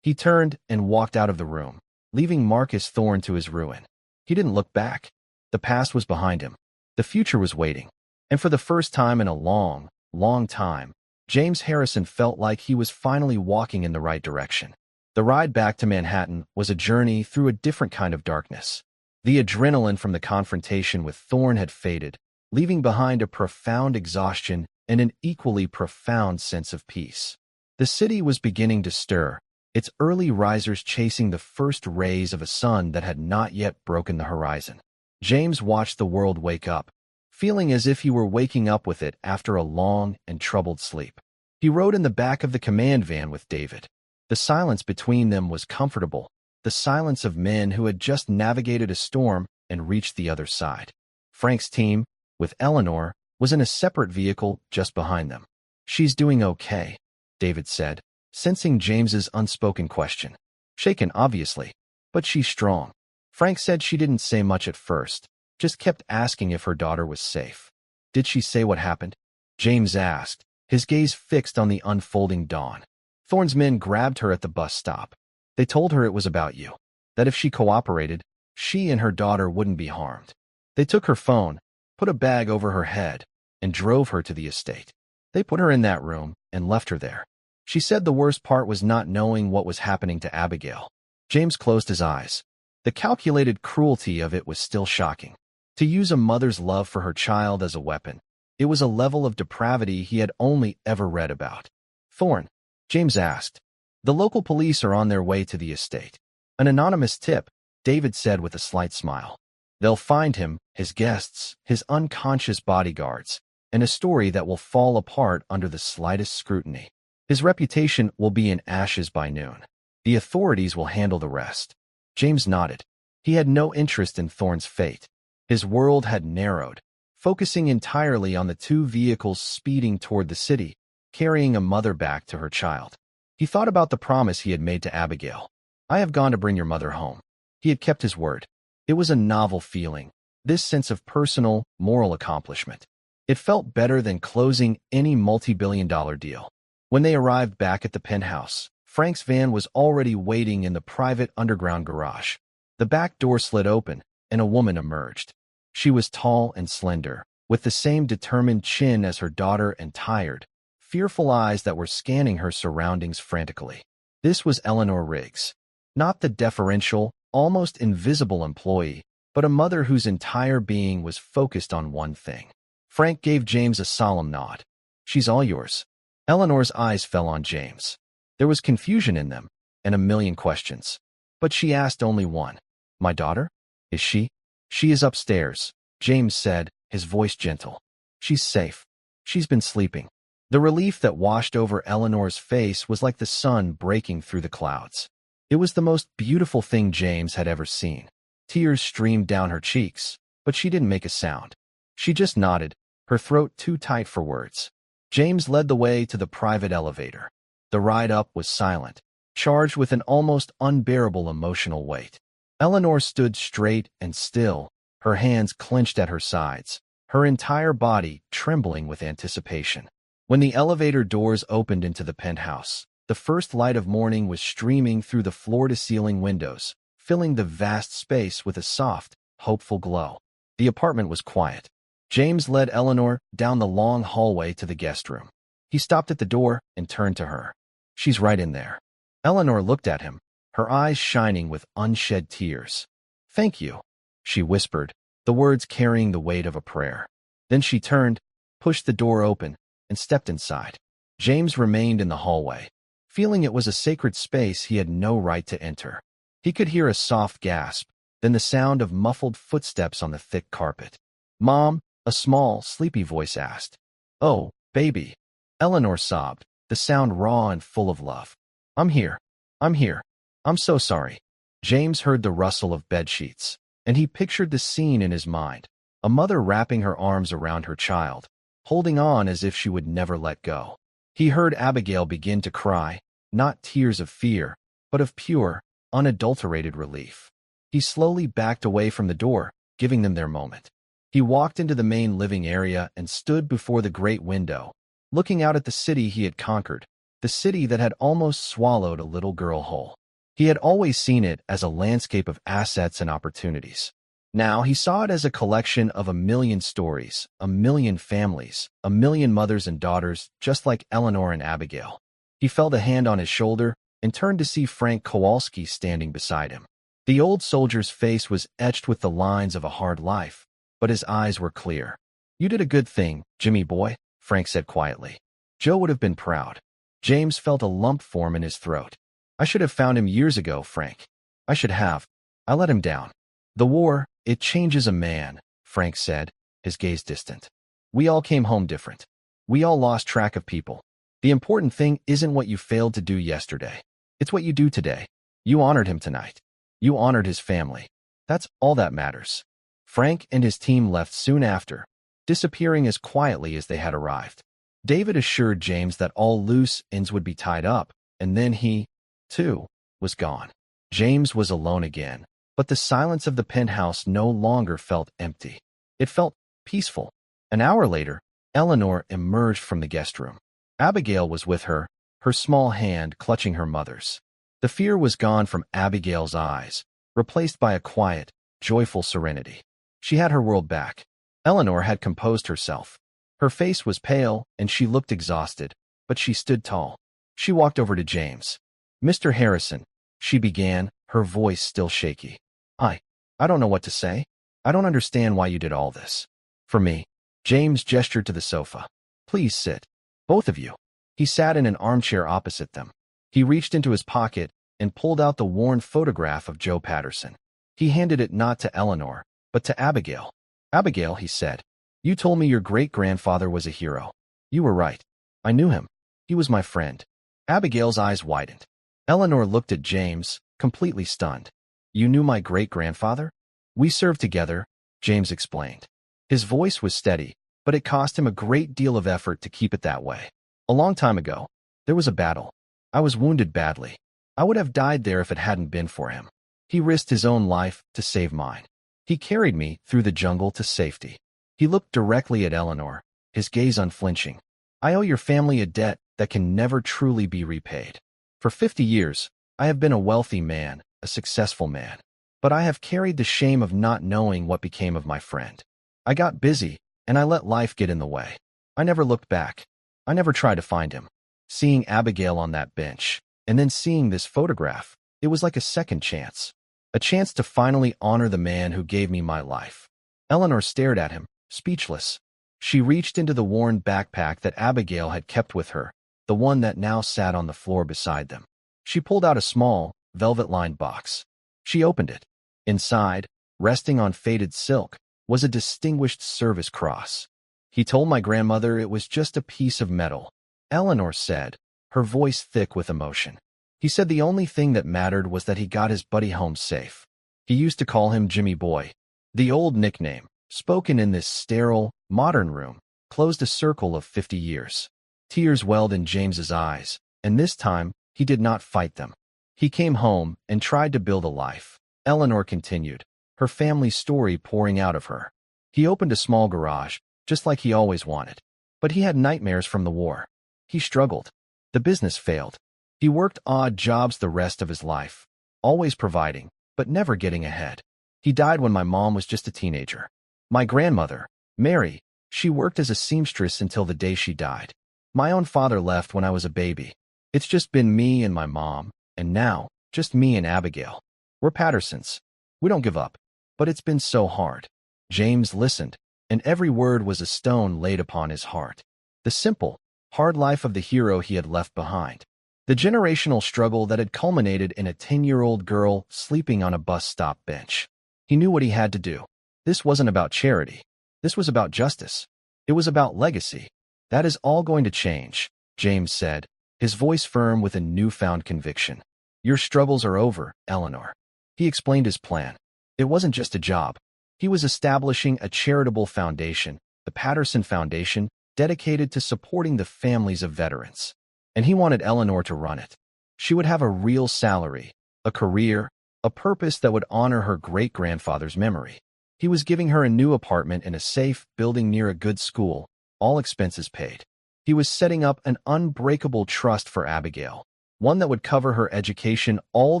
He turned and walked out of the room, leaving Marcus Thorne to his ruin. He didn't look back. The past was behind him. The future was waiting. And for the first time in a long, long time, James Harrison felt like he was finally walking in the right direction. The ride back to Manhattan was a journey through a different kind of darkness. The adrenaline from the confrontation with Thorne had faded, leaving behind a profound exhaustion and an equally profound sense of peace. The city was beginning to stir, its early risers chasing the first rays of a sun that had not yet broken the horizon. James watched the world wake up, feeling as if he were waking up with it after a long and troubled sleep. He rode in the back of the command van with David. The silence between them was comfortable, the silence of men who had just navigated a storm and reached the other side. Frank's team, with Eleanor, was in a separate vehicle just behind them. "She's doing okay," David said, sensing James's unspoken question. "Shaken, obviously, but she's strong." Frank said she didn't say much at first, just kept asking if her daughter was safe. "Did she say what happened?" James asked, his gaze fixed on the unfolding dawn. "Thorne's men grabbed her at the bus stop. They told her it was about you, that if she cooperated, she and her daughter wouldn't be harmed. They took her phone, put a bag over her head, and drove her to the estate. They put her in that room and left her there. She said the worst part was not knowing what was happening to Abigail." James closed his eyes. The calculated cruelty of it was still shocking. To use a mother's love for her child as a weapon, it was a level of depravity he had only ever read about. "Thorne?" James asked. "The local police are on their way to the estate. An anonymous tip," David said with a slight smile. "They'll find him, his guests, his unconscious bodyguards, and a story that will fall apart under the slightest scrutiny. His reputation will be in ashes by noon. The authorities will handle the rest." James nodded. He had no interest in Thorne's fate. His world had narrowed, focusing entirely on the two vehicles speeding toward the city, carrying a mother back to her child. He thought about the promise he had made to Abigail. "I have gone to bring your mother home." He had kept his word. It was a novel feeling, this sense of personal, moral accomplishment. It felt better than closing any multi-billion-dollar deal. When they arrived back at the penthouse, Frank's van was already waiting in the private underground garage. The back door slid open, and a woman emerged. She was tall and slender, with the same determined chin as her daughter and tired, fearful eyes that were scanning her surroundings frantically. This was Eleanor Riggs. Not the deferential, almost invisible employee, but a mother whose entire being was focused on one thing. Frank gave James a solemn nod. "She's all yours." Eleanor's eyes fell on James. There was confusion in them, and a million questions. But she asked only one. "My daughter? Is she?" "She is upstairs," James said, his voice gentle. "She's safe. She's been sleeping." The relief that washed over Eleanor's face was like the sun breaking through the clouds. It was the most beautiful thing James had ever seen. Tears streamed down her cheeks, but she didn't make a sound. She just nodded, her throat too tight for words. James led the way to the private elevator. The ride up was silent, charged with an almost unbearable emotional weight. Eleanor stood straight and still, her hands clenched at her sides, her entire body trembling with anticipation. When the elevator doors opened into the penthouse, the first light of morning was streaming through the floor-to-ceiling windows, filling the vast space with a soft, hopeful glow. The apartment was quiet. James led Eleanor down the long hallway to the guest room. He stopped at the door and turned to her. "She's right in there." Eleanor looked at him, her eyes shining with unshed tears. "Thank you," she whispered, the words carrying the weight of a prayer. Then she turned, pushed the door open, and stepped inside. James remained in the hallway, feeling it was a sacred space he had no right to enter. He could hear a soft gasp, then the sound of muffled footsteps on the thick carpet. "Mom," a small, sleepy voice asked. "Oh, baby." Eleanor sobbed, the sound raw and full of love. "I'm here. I'm here. I'm so sorry." James heard the rustle of bedsheets, and he pictured the scene in his mind, a mother wrapping her arms around her child, holding on as if she would never let go. He heard Abigail begin to cry, not tears of fear, but of pure, unadulterated relief. He slowly backed away from the door, giving them their moment. He walked into the main living area and stood before the great window, looking out at the city he had conquered, the city that had almost swallowed a little girl whole. He had always seen it as a landscape of assets and opportunities. Now he saw it as a collection of a million stories, a million families, a million mothers and daughters, just like Eleanor and Abigail. He felt a hand on his shoulder and turned to see Frank Kowalski standing beside him. The old soldier's face was etched with the lines of a hard life, but his eyes were clear. "You did a good thing, Jimmy boy," Frank said quietly. "Joe would have been proud." James felt a lump form in his throat. "I should have found him years ago, Frank. I should have. I let him down." "The war, it changes a man," Frank said, his gaze distant. "We all came home different. We all lost track of people. The important thing isn't what you failed to do yesterday. It's what you do today. You honored him tonight. You honored his family. That's all that matters." Frank and his team left soon after, disappearing as quietly as they had arrived. David assured James that all loose ends would be tied up, and then he, too, was gone. James was alone again, but the silence of the penthouse no longer felt empty. It felt peaceful. An hour later, Eleanor emerged from the guest room. Abigail was with her, her small hand clutching her mother's. The fear was gone from Abigail's eyes, replaced by a quiet, joyful serenity. She had her world back. Eleanor had composed herself. Her face was pale, and she looked exhausted, but she stood tall. She walked over to James. "Mr. Harrison," she began, her voice still shaky. I don't know what to say. I don't understand why you did all this. For me." James gestured to the sofa. "Please sit. Both of you." He sat in an armchair opposite them. He reached into his pocket and pulled out the worn photograph of Joe Patterson. He handed it not to Eleanor, but to Abigail. "Abigail," he said, "you told me your great-grandfather was a hero. You were right. I knew him. He was my friend." Abigail's eyes widened. Eleanor looked at James, completely stunned. "You knew my great-grandfather?" "We served together," James explained. His voice was steady, but it cost him a great deal of effort to keep it that way. "A long time ago, there was a battle. I was wounded badly. I would have died there if it hadn't been for him. He risked his own life to save mine. He carried me through the jungle to safety." He looked directly at Eleanor, his gaze unflinching. "I owe your family a debt that can never truly be repaid. For 50 years, I have been a wealthy man, a successful man. But I have carried the shame of not knowing what became of my friend. I got busy, and I let life get in the way. I never looked back. I never tried to find him." Seeing Abigail on that bench, and then seeing this photograph, it was like a second chance. A chance to finally honor the man who gave me my life. Eleanor stared at him, speechless. She reached into the worn backpack that Abigail had kept with her, the one that now sat on the floor beside them. She pulled out a small, velvet-lined box. She opened it. Inside, resting on faded silk, was a distinguished service cross. "He told my grandmother it was just a piece of metal," Eleanor said, her voice thick with emotion. "He said the only thing that mattered was that he got his buddy home safe. He used to call him Jimmy Boy." The old nickname, spoken in this sterile, modern room, closed a circle of 50 years. Tears welled in James's eyes, and this time, he did not fight them. He came home and tried to build a life. Eleanor continued, her family's story pouring out of her. He opened a small garage, just like he always wanted. But he had nightmares from the war. He struggled. The business failed. He worked odd jobs the rest of his life, always providing, but never getting ahead. He died when my mom was just a teenager. My grandmother, Mary, She worked as a seamstress until the day she died. My own father left when I was a baby. It's just been me and my mom, and now, just me and Abigail. We're Pattersons. We don't give up. But it's been so hard. James listened, and every word was a stone laid upon his heart. The simple, hard life of the hero he had left behind. The generational struggle that had culminated in a 10-year-old girl sleeping on a bus stop bench. He knew what he had to do. This wasn't about charity. This was about justice. It was about legacy. That is all going to change, James said, his voice firm with a newfound conviction. Your struggles are over, Eleanor. He explained his plan. It wasn't just a job. He was establishing a charitable foundation, the Patterson Foundation, dedicated to supporting the families of veterans. And he wanted Eleanor to run it. She would have a real salary, a career, a purpose that would honor her great-grandfather's memory. He was giving her a new apartment in a safe building near a good school, all expenses paid. He was setting up an unbreakable trust for Abigail, one that would cover her education all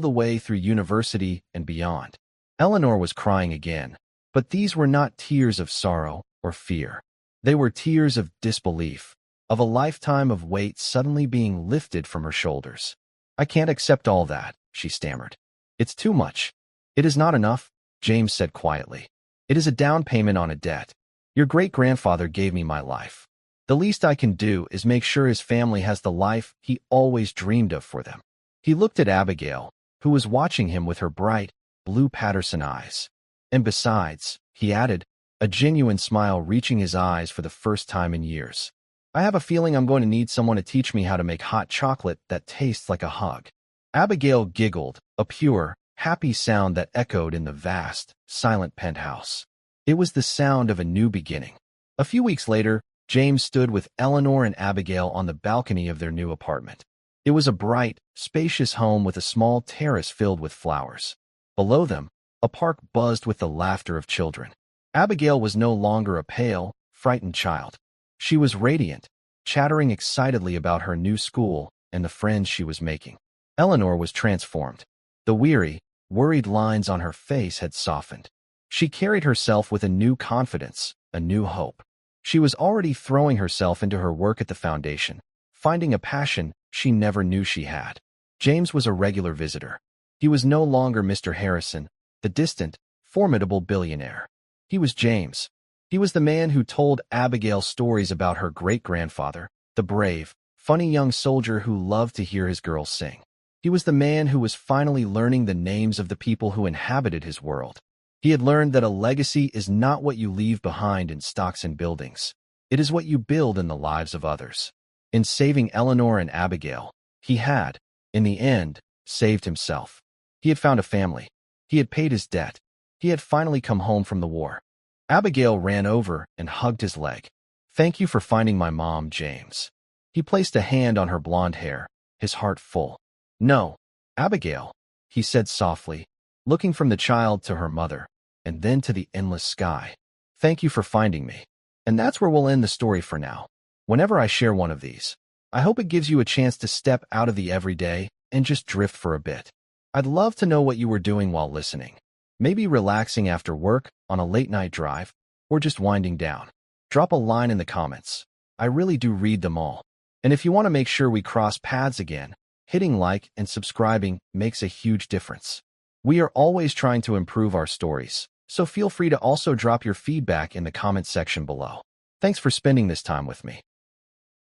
the way through university and beyond. Eleanor was crying again, but these were not tears of sorrow or fear. They were tears of disbelief, of a lifetime of weight suddenly being lifted from her shoulders. I can't accept all that, she stammered. It's too much. It is not enough, James said quietly. It is a down payment on a debt. Your great-grandfather gave me my life. The least I can do is make sure his family has the life he always dreamed of for them. He looked at Abigail, who was watching him with her bright, blue Patterson eyes. And besides, he added, a genuine smile reaching his eyes for the first time in years. I have a feeling I'm going to need someone to teach me how to make hot chocolate that tastes like a hug. Abigail giggled, a pure, happy sound that echoed in the vast, silent penthouse. It was the sound of a new beginning. A few weeks later, James stood with Eleanor and Abigail on the balcony of their new apartment. It was a bright, spacious home with a small terrace filled with flowers. Below them, a park buzzed with the laughter of children. Abigail was no longer a pale, frightened child. She was radiant, chattering excitedly about her new school and the friends she was making. Eleanor was transformed. The weary, worried lines on her face had softened. She carried herself with a new confidence, a new hope. She was already throwing herself into her work at the foundation, finding a passion she never knew she had. James was a regular visitor. He was no longer Mr. Harrison, the distant, formidable billionaire. He was James. He was the man who told Abigail stories about her great-grandfather, the brave, funny young soldier who loved to hear his girls sing. He was the man who was finally learning the names of the people who inhabited his world. He had learned that a legacy is not what you leave behind in stocks and buildings. It is what you build in the lives of others. In saving Eleanor and Abigail, he had, in the end, saved himself. He had found a family. He had paid his debt. He had finally come home from the war. Abigail ran over and hugged his leg. Thank you for finding my mom, James. He placed a hand on her blonde hair, his heart full. No, Abigail, he said softly, looking from the child to her mother, and then to the endless sky. Thank you for finding me. And that's where we'll end the story for now. Whenever I share one of these, I hope it gives you a chance to step out of the everyday and just drift for a bit. I'd love to know what you were doing while listening. Maybe relaxing after work, on a late-night drive, or just winding down. Drop a line in the comments. I really do read them all. And if you want to make sure we cross paths again, hitting like and subscribing makes a huge difference. We are always trying to improve our stories, so feel free to also drop your feedback in the comment section below. Thanks for spending this time with me.